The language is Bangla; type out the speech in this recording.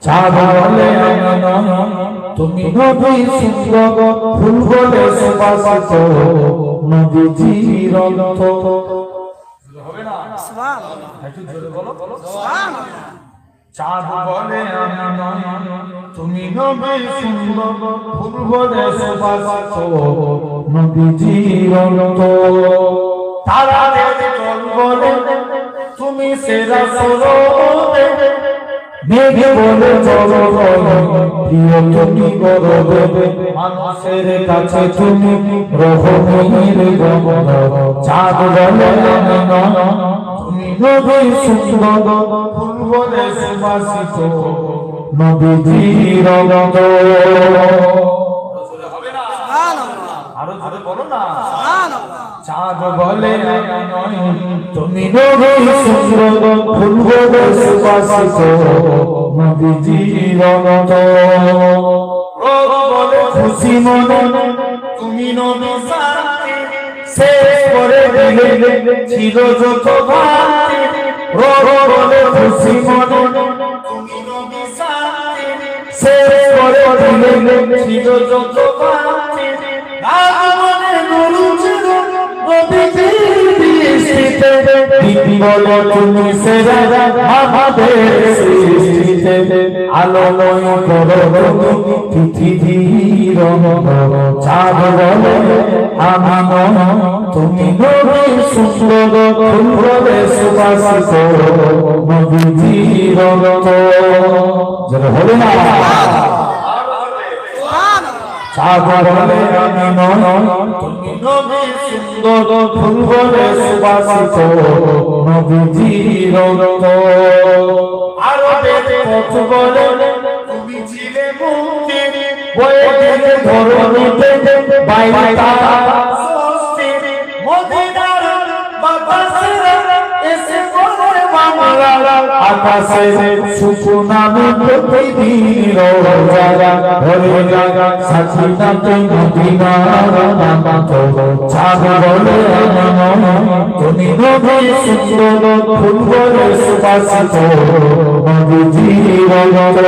চাঁদ বলে আমি নয়, তুমি নবী সুন্দর, ফুল বলে সুবাসিত, নবীজির রক্ত। হবে না? সুবহানাল্লাহ, একটু জোরে বলো, সুবহানাল্লাহ। চাঁদ বলে আমি নয়, তুমি নবী সুন্দর, ফুল বলে সুবাসিত, নবীজির রক্ত। তারাদের দল বলে তুমি সেরা সরোদে, মেঘ বলে চলো প্রিয় তুমি গরবে, মানুষের কাছে তুমি রহমতের গন্ধ। চাঁদ বলে আমি নয়, তুমি নবী সুন্দর, ফুল বলে সুবাসিত, নবীজির রক্ত। আরো জোরে বলো না, সুবহানাল্লাহ। চাঁদ বলে আমি নয়, তুমি নবী সুন্দর, ফুল বলে সুবাসিত, নবীজির রক্ত। রোগ বলে খুশি মনে তুমি নবী শান্তি, শেষ করে দিলে ছিল যত ভ্রান্তি। রোগ বলে খুশি মনে তুমি নবী শান্তি, শেষ করে দিলে ছিল যত ভ্রান্তি। আগমনে নূর ছিল নবীজির দৃষ্টিতে, দিদি বলো তুমি সেরা আমাদের সৃষ্টিতে। আলোময় করো পৃথিবীর রঙ। চাঁদ বলে আমি নয়, তুমি নবী সুন্দর, ফুল বলে সুবাসিত, নবীজির রক্ত। যেন হবে না। চাঁদ বলে আমি নয়, তুমি নবী সুন্দর, ফুল বলে সুবাসিত, নবীজির রক্ত। আরো পথ বলে তুমি ছিলে মুক্তি, বয়ে দিলে ধরণীতে বাইরে স্বস্তি। মদিনার বাতাসে এসে বলে বাংলা, আকাশে সুখনামে প্রতিদিন রোজা হরে জাগা সাকিনাতে মদিনার নামাত। চাঁদ বলে আমি নয়, তুমি নবী সুন্দর, ফুল বলে সুবাসিত, নবীজির রক্ত।